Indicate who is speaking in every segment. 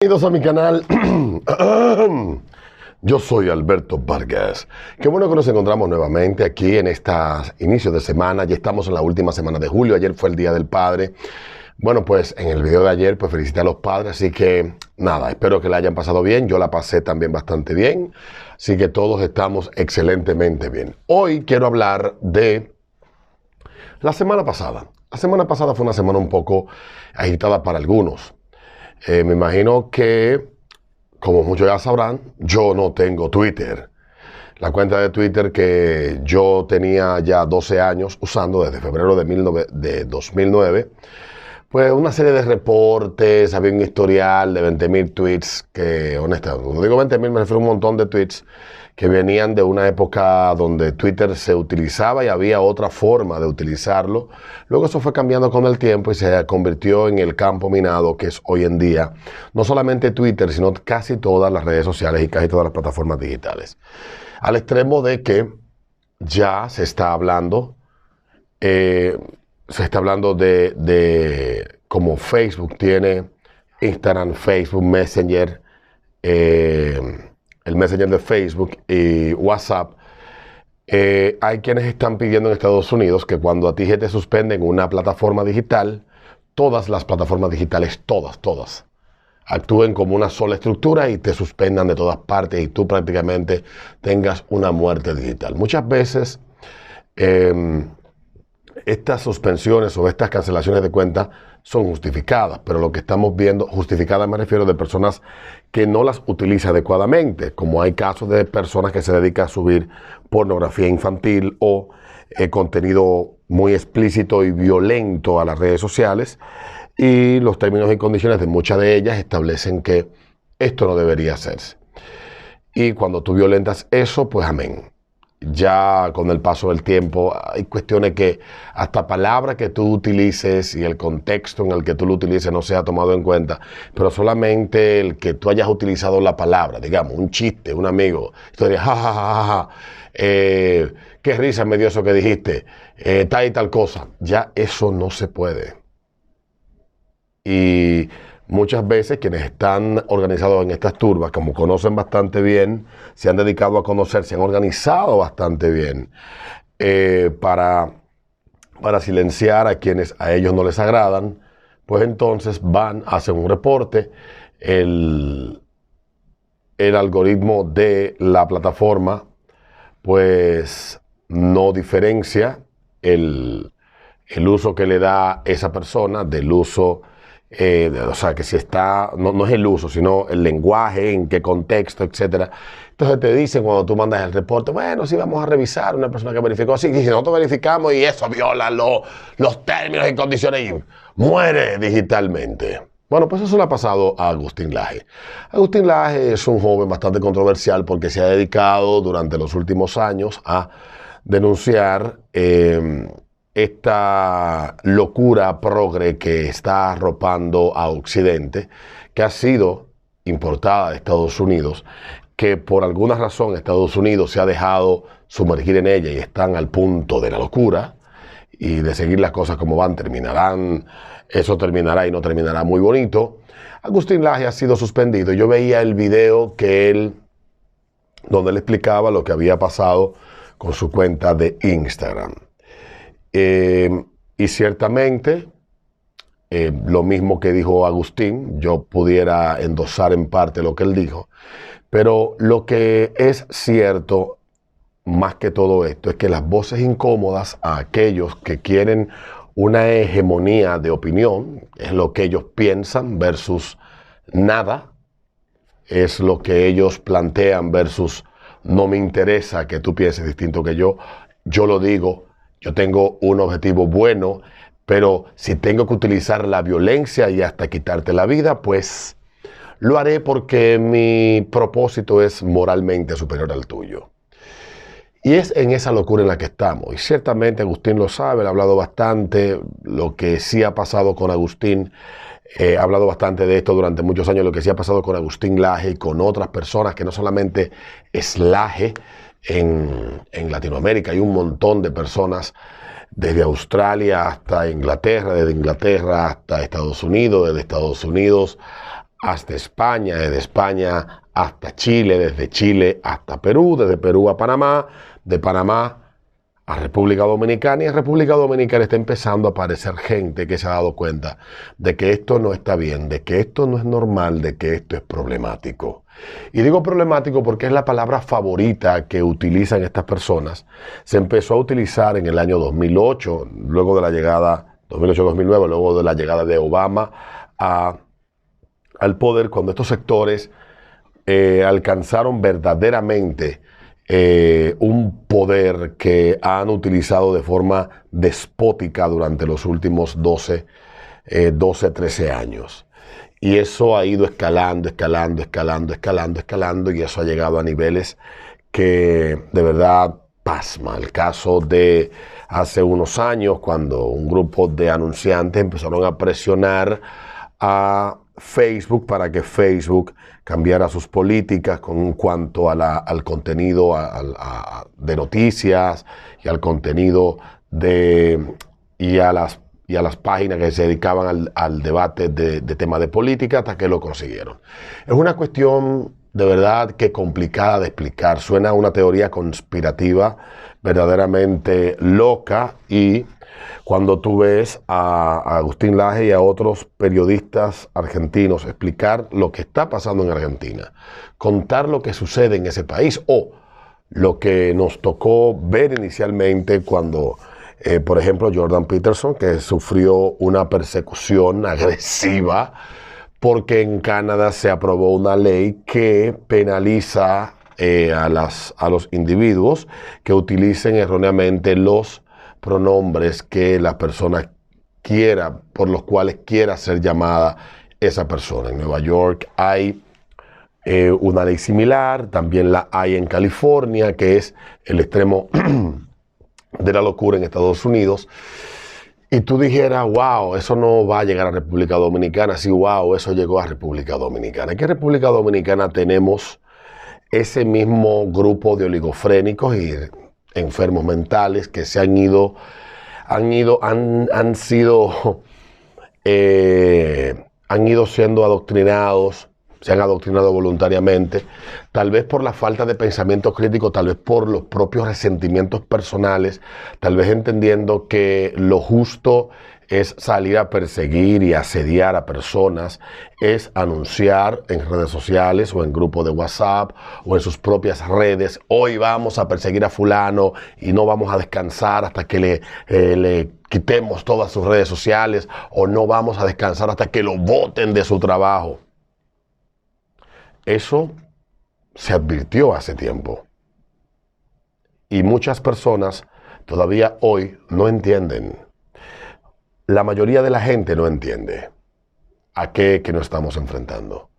Speaker 1: Bienvenidos a mi canal. Yo soy Alberto Vargas. Qué bueno que nos encontramos nuevamente aquí en estos inicios de semana. Ya estamos en la última semana de julio. Ayer fue el Día del Padre. Bueno, pues en el video de ayer pues felicité a los padres, así que nada, espero que la hayan pasado bien. Yo la pasé también bastante bien, así que todos estamos excelentemente bien. Hoy quiero hablar de la semana pasada. La semana pasada fue una semana un poco agitada para algunos. Me imagino que, como muchos ya sabrán, yo no tengo Twitter. La cuenta de Twitter que yo tenía ya 12 años usando desde febrero de 2009, pues una serie de reportes, había un historial de 20.000 tweets que, honestamente, cuando digo 20.000 me refiero a un montón de tweets que venían de una época donde Twitter se utilizaba y había otra forma de utilizarlo. Luego eso fue cambiando con el tiempo y se convirtió en el campo minado que es hoy en día, no solamente Twitter, sino casi todas las redes sociales y casi todas las plataformas digitales. Al extremo de que ya se está hablando de como Facebook tiene Instagram, Facebook Messenger, el Messenger de Facebook y WhatsApp. Hay quienes están pidiendo en Estados Unidos que cuando a ti te suspenden una plataforma digital, todas las plataformas digitales, todas, actúen como una sola estructura y te suspendan de todas partes y tú prácticamente tengas una muerte digital. Muchas veces estas suspensiones o estas cancelaciones de cuentas son justificadas, pero lo que estamos viendo, justificadas me refiero de personas que no las utiliza adecuadamente, como hay casos de personas que se dedican a subir pornografía infantil o contenido muy explícito y violento a las redes sociales, y los términos y condiciones de muchas de ellas establecen que esto no debería hacerse. Y cuando tú violentas eso, pues amén. Ya con el paso del tiempo hay cuestiones que hasta palabras que tú utilices y el contexto en el que tú lo utilices no sea tomado en cuenta, pero solamente el que tú hayas utilizado la palabra, digamos, un chiste, un amigo, tú dirías, ja, qué risa me dio eso que dijiste, tal y tal cosa, ya eso no se puede. Y muchas veces quienes están organizados en estas turbas, como conocen bastante bien, se han dedicado a conocer, se han organizado bastante bien para silenciar a quienes a ellos no les agradan, pues entonces van, hacen un reporte, el algoritmo de la plataforma pues no diferencia el uso que le da esa persona del uso. O sea, que si está, no es el uso, sino el lenguaje, en qué contexto, etcétera. Entonces te dicen cuando tú mandas el reporte, bueno, sí vamos a revisar una persona que verificó, sí, si nosotros verificamos y eso viola los términos y condiciones y muere digitalmente. Bueno, pues eso le ha pasado a Agustín Laje. Agustín Laje es un joven bastante controversial porque se ha dedicado durante los últimos años a denunciar esta locura progre que está arropando a Occidente, que ha sido importada de Estados Unidos, que por alguna razón Estados Unidos se ha dejado sumergir en ella y están al punto de la locura y de seguir las cosas como van, eso terminará y no terminará muy bonito. Agustín Laje ha sido suspendido. Yo veía el video donde él explicaba lo que había pasado con su cuenta de Instagram. Y ciertamente, lo mismo que dijo Agustín, yo pudiera endosar en parte lo que él dijo, pero lo que es cierto, más que todo esto, es que las voces incómodas a aquellos que quieren una hegemonía de opinión, es lo que ellos piensan versus nada, es lo que ellos plantean versus no me interesa que tú pienses distinto que yo lo digo. Yo tengo un objetivo bueno, pero si tengo que utilizar la violencia y hasta quitarte la vida, pues lo haré porque mi propósito es moralmente superior al tuyo. Y es en esa locura en la que estamos. Y ciertamente Agustín lo sabe, le ha hablado bastante. Lo que sí ha pasado con Agustín, ha hablado bastante de esto durante muchos años, lo que sí ha pasado con Agustín Laje y con otras personas, que no solamente es Laje, en Latinoamérica hay un montón de personas desde Australia hasta Inglaterra, desde Inglaterra hasta Estados Unidos, desde Estados Unidos hasta España, desde España hasta Chile, desde Chile hasta Perú, desde Perú a Panamá, de Panamá a República Dominicana, y en República Dominicana está empezando a aparecer gente que se ha dado cuenta de que esto no está bien, de que esto no es normal, de que esto es problemático. Y digo problemático porque es la palabra favorita que utilizan estas personas. Se empezó a utilizar en el año 2008, luego de la llegada, 2008-2009, luego de la llegada de Obama al poder, cuando estos sectores alcanzaron verdaderamente un poder que han utilizado de forma despótica durante los últimos 13 años. Y eso ha ido escalando, y eso ha llegado a niveles que de verdad pasma. El caso de hace unos años, cuando un grupo de anunciantes empezaron a presionar a Facebook para que Facebook cambiara sus políticas en cuanto al contenido de noticias y al contenido y a las páginas que se dedicaban al debate de temas de política, hasta que lo consiguieron. Es una cuestión de verdad que complicada de explicar. Suena a una teoría conspirativa verdaderamente loca, y cuando tú ves a Agustín Laje y a otros periodistas argentinos explicar lo que está pasando en Argentina, contar lo que sucede en ese país, o lo que nos tocó ver inicialmente cuando, por ejemplo, Jordan Peterson, que sufrió una persecución agresiva porque en Canadá se aprobó una ley que penaliza a los individuos que utilicen erróneamente los pronombres que la persona quiera, por los cuales quiera ser llamada esa persona. En Nueva York hay una ley similar, también la hay en California, que es el extremo de la locura en Estados Unidos. Y tú dijeras, wow, eso no va a llegar a República Dominicana. Sí, wow, eso llegó a República Dominicana. Aquí en República Dominicana tenemos ese mismo grupo de oligofrénicos y enfermos mentales que se han ido siendo adoctrinados, se han adoctrinado voluntariamente, tal vez por la falta de pensamiento crítico, tal vez por los propios resentimientos personales, tal vez entendiendo que lo justo es salir a perseguir y asediar a personas, es anunciar en redes sociales o en grupos de WhatsApp o en sus propias redes: hoy vamos a perseguir a fulano y no vamos a descansar hasta que le quitemos todas sus redes sociales, o no vamos a descansar hasta que lo boten de su trabajo. Eso se advirtió hace tiempo. Y muchas personas todavía hoy no entienden. La mayoría de la gente no entiende a qué que nos estamos enfrentando.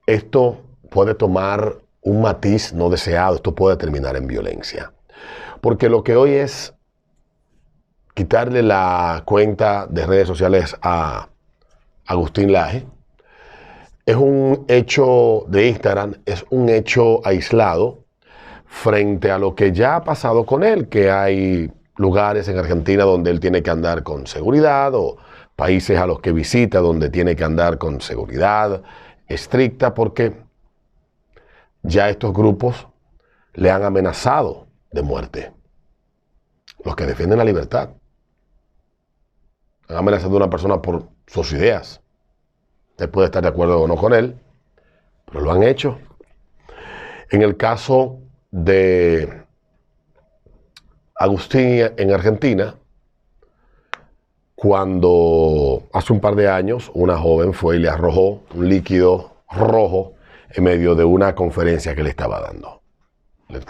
Speaker 1: Esto puede tomar un matiz no deseado, esto puede terminar en violencia. Porque lo que hoy es quitarle la cuenta de redes sociales a Agustín Laje, es un hecho de Instagram, es un hecho aislado frente a lo que ya ha pasado con él, que hay lugares en Argentina donde él tiene que andar con seguridad, o países a los que visita donde tiene que andar con seguridad estricta, porque ya estos grupos le han amenazado de muerte. Los que defienden la libertad han amenazado a una persona por sus ideas. Usted puede estar de acuerdo o no con él, pero lo han hecho. En el caso de Agustín en Argentina, cuando hace un par de años una joven fue y le arrojó un líquido rojo en medio de una conferencia que le estaba dando.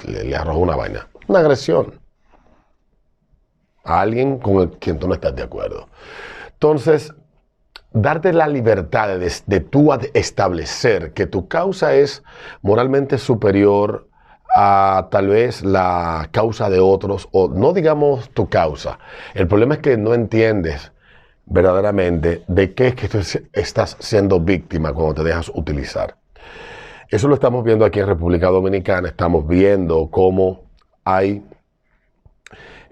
Speaker 1: Le arrojó una vaina, una agresión a alguien con quien tú no estás de acuerdo. Entonces, darte la libertad de tú establecer que tu causa es moralmente superior a tal vez la causa de otros, o no digamos tu causa. El problema es que no entiendes verdaderamente de qué es que tú estás siendo víctima cuando te dejas utilizar. Eso lo estamos viendo aquí en República Dominicana. Estamos viendo cómo hay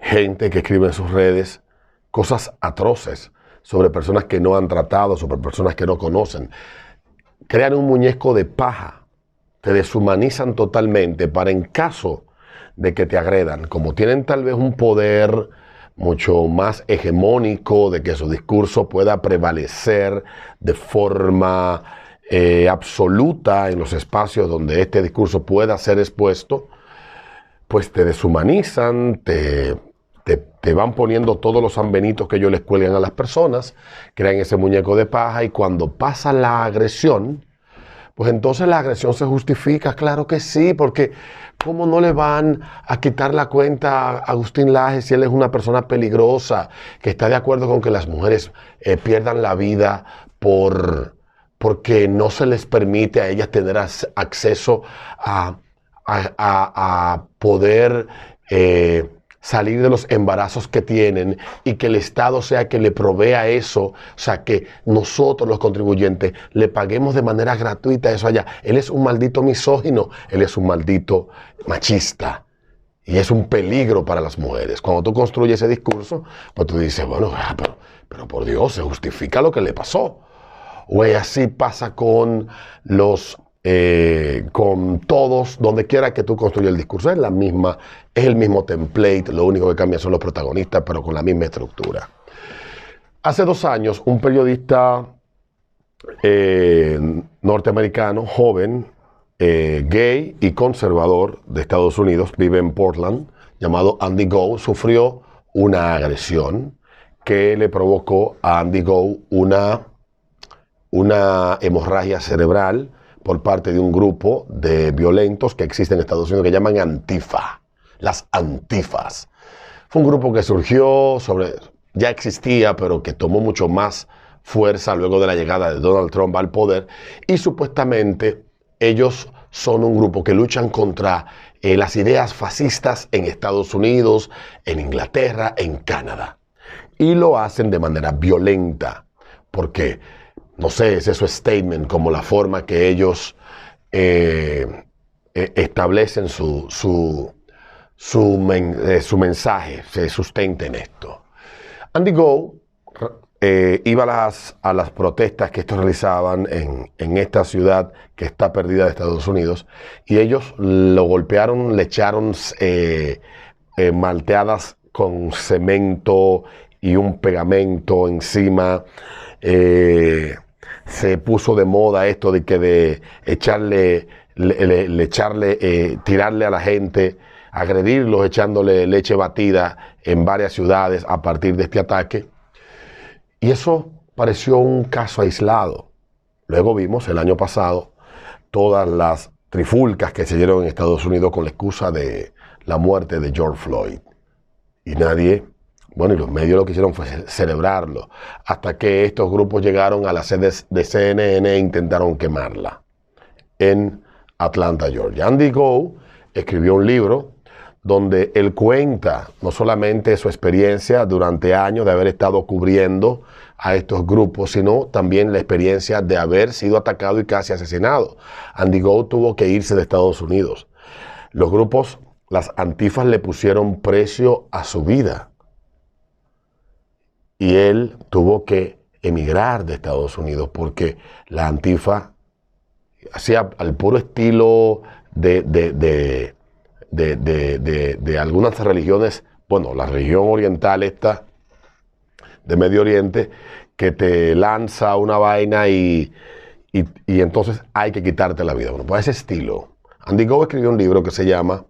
Speaker 1: gente que escribe en sus redes cosas atroces sobre personas que no han tratado, sobre personas que no conocen. crean un muñeco de paja, te deshumanizan totalmente para en caso de que te agredan, como tienen tal vez un poder mucho más hegemónico, de que su discurso pueda prevalecer de forma absoluta en los espacios donde este discurso pueda ser expuesto, pues te deshumanizan, te van poniendo todos los sanbenitos que ellos les cuelgan a las personas, crean ese muñeco de paja, y cuando pasa la agresión, pues entonces la agresión se justifica, claro que sí, porque ¿cómo no le van a quitar la cuenta a Agustín Laje si él es una persona peligrosa, que está de acuerdo con que las mujeres pierdan la vida porque no se les permite a ellas tener acceso a poder salir de los embarazos que tienen, y que el Estado sea que le provea eso, o sea, que nosotros los contribuyentes le paguemos de manera gratuita eso allá? Él es un maldito misógino, él es un maldito machista, y es un peligro para las mujeres. Cuando tú construyes ese discurso, pues tú dices, bueno, pero por Dios, se justifica lo que le pasó. O así pasa con con todos, donde quiera que tú construyas el discurso, es el mismo template, lo único que cambia son los protagonistas, pero con la misma estructura. Hace 2 años, un periodista norteamericano, joven, gay y conservador de Estados Unidos, vive en Portland, llamado Andy Ngo, sufrió una agresión que le provocó a Andy Ngo una hemorragia cerebral por parte de un grupo de violentos que existen en Estados Unidos que llaman Antifa, las Antifas. Fue un grupo que surgió ya existía, pero que tomó mucho más fuerza luego de la llegada de Donald Trump al poder, y supuestamente ellos son un grupo que luchan contra las ideas fascistas en Estados Unidos, en Inglaterra, en Canadá. Y lo hacen de manera violenta, porque no sé, ese es su statement, como la forma que ellos establecen su mensaje, se sustenta en esto. Andy Ngo iba a las protestas que estos realizaban en esta ciudad que está perdida de Estados Unidos, y ellos lo golpearon, le echaron malteadas con cemento y un pegamento encima. Se puso de moda esto de tirarle a la gente, agredirlos echándole leche batida en varias ciudades a partir de este ataque. Y eso pareció un caso aislado. Luego vimos el año pasado todas las trifulcas que se dieron en Estados Unidos con la excusa de la muerte de George Floyd. Y y los medios lo que hicieron fue celebrarlo, hasta que estos grupos llegaron a las sedes de CNN e intentaron quemarla en Atlanta, Georgia. Andy Ngo escribió un libro donde él cuenta no solamente su experiencia durante años de haber estado cubriendo a estos grupos, sino también la experiencia de haber sido atacado y casi asesinado. Andy Ngo tuvo que irse de Estados Unidos. Los grupos, las Antifas, le pusieron precio a su vida. Y él tuvo que emigrar de Estados Unidos porque la Antifa hacía al puro estilo de algunas religiones, la religión oriental esta de Medio Oriente, que te lanza una vaina y entonces hay que quitarte la vida. Bueno, pues ese estilo. Andy Ngo escribió un libro que se llama,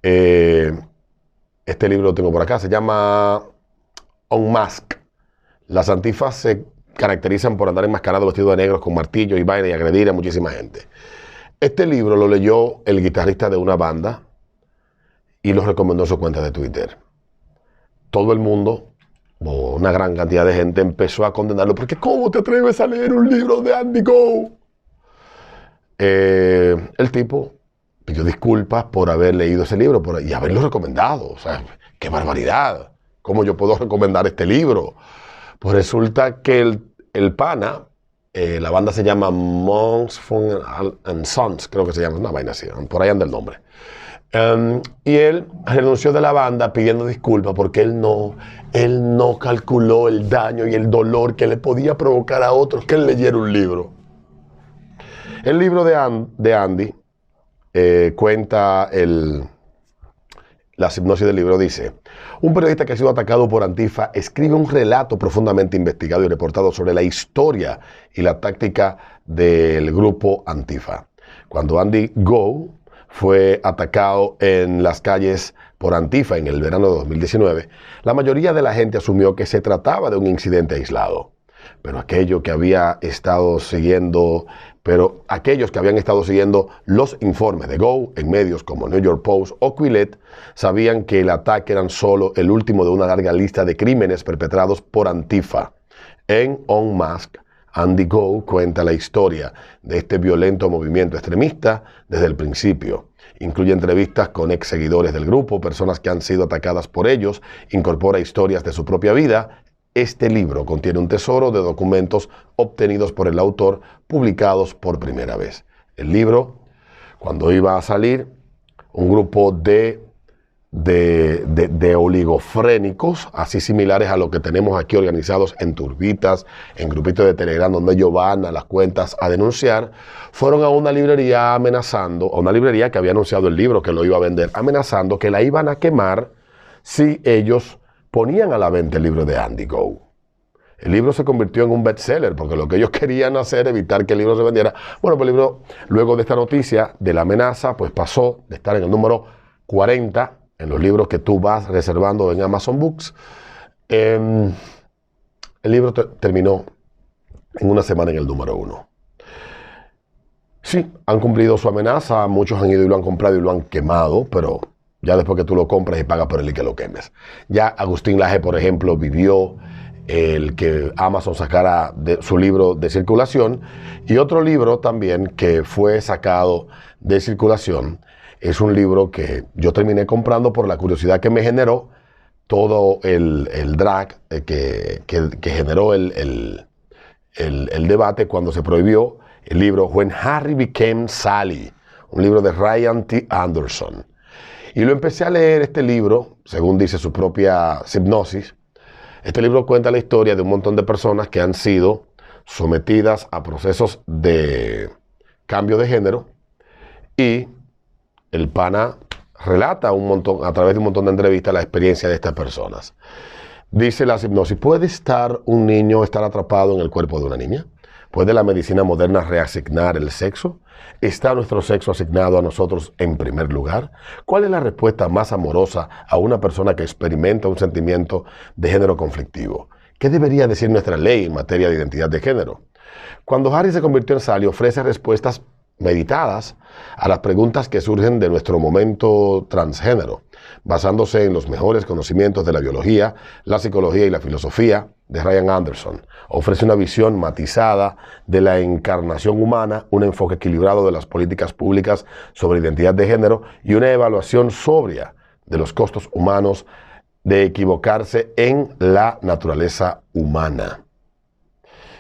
Speaker 1: este libro lo tengo por acá, se llama Unmasked. Las Antifas se caracterizan por andar enmascarados, vestidos de negros, con martillos y vaina, y agredir a muchísima gente. Este libro lo leyó el guitarrista de una banda y lo recomendó en su cuenta de Twitter. Todo el mundo, o una gran cantidad de gente, empezó a condenarlo, porque ¿cómo te atreves a leer un libro de Andy Ngo? El tipo pidió disculpas por haber leído ese libro y haberlo recomendado. O sea, ¡qué barbaridad! ¿Cómo yo puedo recomendar este libro? Pues resulta que el pana, la banda se llama Monks and Sons, creo que se llama, una vaina así, por ahí anda el nombre. Y él renunció de la banda pidiendo disculpas porque él no calculó el daño y el dolor que le podía provocar a otros que él leyera un libro. El libro de Andy cuenta la hipnosis del libro. Dice: un periodista que ha sido atacado por Antifa escribe un relato profundamente investigado y reportado sobre la historia y la táctica del grupo Antifa. Cuando Andy Go fue atacado en las calles por Antifa en el verano de 2019, la mayoría de la gente asumió que se trataba de un incidente aislado. Pero aquellos que habían estado siguiendo los informes de Go en medios como New York Post o Quillette sabían que el ataque era solo el último de una larga lista de crímenes perpetrados por Antifa. En Unmasked, Andy Go cuenta la historia de este violento movimiento extremista desde el principio. Incluye entrevistas con ex seguidores del grupo, personas que han sido atacadas por ellos, incorpora historias de su propia vida. Este libro contiene un tesoro de documentos obtenidos por el autor, publicados por primera vez. El libro, cuando iba a salir, un grupo de oligofrénicos, así similares a lo que tenemos aquí organizados en turbitas, en grupitos de Telegram, donde ellos van a las cuentas a denunciar, fueron a una librería amenazando, a una librería que había anunciado el libro, que lo iba a vender, amenazando que la iban a quemar si ellos ponían a la venta el libro de Andy Go. El libro se convirtió en un bestseller, porque lo que ellos querían hacer era evitar que el libro se vendiera. Bueno, pues el libro, luego de esta noticia de la amenaza, pues pasó de estar en el número 40 en los libros que tú vas reservando en Amazon Books. El libro terminó en una semana en el número 1. Sí, han cumplido su amenaza, muchos han ido y lo han comprado y lo han quemado, pero ya después que tú lo compras y pagas por él y que lo quemes. Ya Agustín Laje, por ejemplo, vivió el que Amazon sacara su libro de circulación, y otro libro también que fue sacado de circulación es un libro que yo terminé comprando por la curiosidad que me generó todo el drag que generó el debate cuando se prohibió el libro When Harry Became Sally, un libro de Ryan T. Anderson. Y lo empecé a leer, este libro, según dice su propia hipnosis. Este libro cuenta la historia de un montón de personas que han sido sometidas a procesos de cambio de género, y el pana relata a través de un montón de entrevistas la experiencia de estas personas. Dice la hipnosis: ¿puede un niño estar atrapado en el cuerpo de una niña? ¿Puede la medicina moderna reasignar el sexo? ¿Está nuestro sexo asignado a nosotros en primer lugar? ¿Cuál es la respuesta más amorosa a una persona que experimenta un sentimiento de género conflictivo? ¿Qué debería decir nuestra ley en materia de identidad de género? Cuando Harry se convirtió en Sally, ofrece respuestas meditadas a las preguntas que surgen de nuestro momento transgénero, basándose en los mejores conocimientos de la biología, la psicología y la filosofía de Ryan Anderson. Ofrece una visión matizada de la encarnación humana, un enfoque equilibrado de las políticas públicas sobre identidad de género y una evaluación sobria de los costos humanos de equivocarse en la naturaleza humana.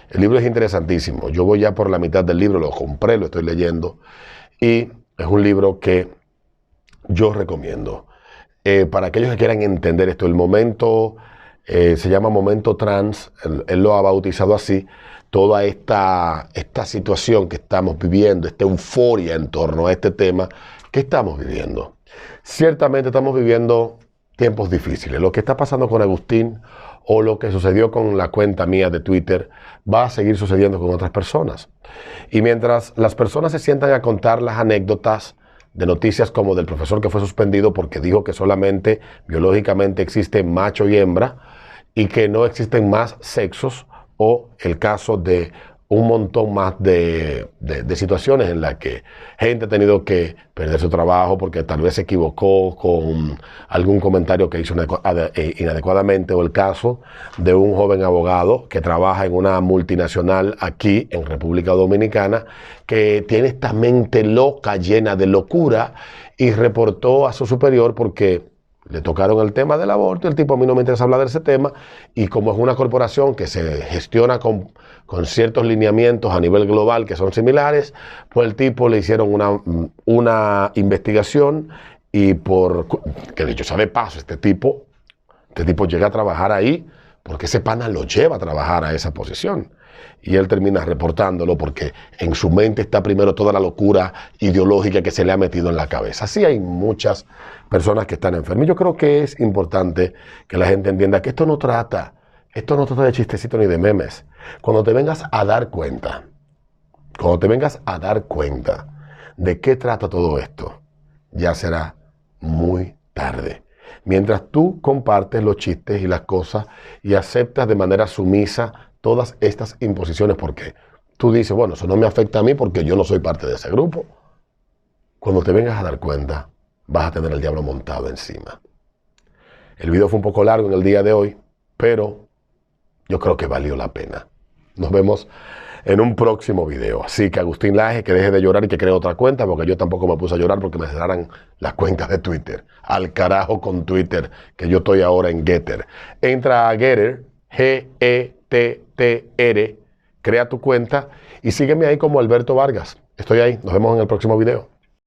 Speaker 1: El libro es interesantísimo. Yo voy ya por la mitad del libro, lo compré, lo estoy leyendo, y es un libro que yo recomiendo. Para aquellos que quieran entender esto, el momento se llama momento trans, él lo ha bautizado así, toda esta situación que estamos viviendo, esta euforia en torno a este tema que estamos viviendo. Ciertamente estamos viviendo tiempos difíciles. Lo que está pasando con Agustín o lo que sucedió con la cuenta mía de Twitter va a seguir sucediendo con otras personas. Y mientras las personas se sientan a contar las anécdotas de noticias como del profesor que fue suspendido porque dijo que solamente biológicamente existen macho y hembra y que no existen más sexos, o el caso de un montón más de situaciones en las que gente ha tenido que perder su trabajo porque tal vez se equivocó con algún comentario que hizo inadecuadamente, o el caso de un joven abogado que trabaja en una multinacional aquí en República Dominicana que tiene esta mente loca, llena de locura, y reportó a su superior porque le tocaron el tema del aborto. El tipo: a mí no me interesa hablar de ese tema, y como es una corporación que se gestiona con ciertos lineamientos a nivel global que son similares, pues el tipo le hicieron una investigación, y que dicho sea de paso, este tipo llega a trabajar ahí porque ese pana lo lleva a trabajar a esa posición. y él termina reportándolo porque en su mente está primero toda la locura ideológica que se le ha metido en la cabeza. Así hay muchas personas que están enfermas. Yo creo que es importante que la gente entienda que esto no trata de chistecitos ni de memes. Cuando te vengas a dar cuenta de qué trata todo esto, ya será muy tarde. Mientras tú compartes los chistes y las cosas y aceptas de manera sumisa todas estas imposiciones, porque tú dices, bueno, eso no me afecta a mí porque yo no soy parte de ese grupo. Cuando te vengas a dar cuenta, vas a tener el diablo montado encima. El video fue un poco largo en el día de hoy, pero yo creo que valió la pena. Nos vemos en un próximo video. Así que Agustín Laje, que deje de llorar y que cree otra cuenta, porque yo tampoco me puse a llorar porque me cerraran las cuentas de Twitter. Al carajo con Twitter, que yo estoy ahora en Getter. Entra a Getter, Gettr, crea tu cuenta y sígueme ahí como Alberto Vargas. Estoy ahí. Nos vemos en el próximo video.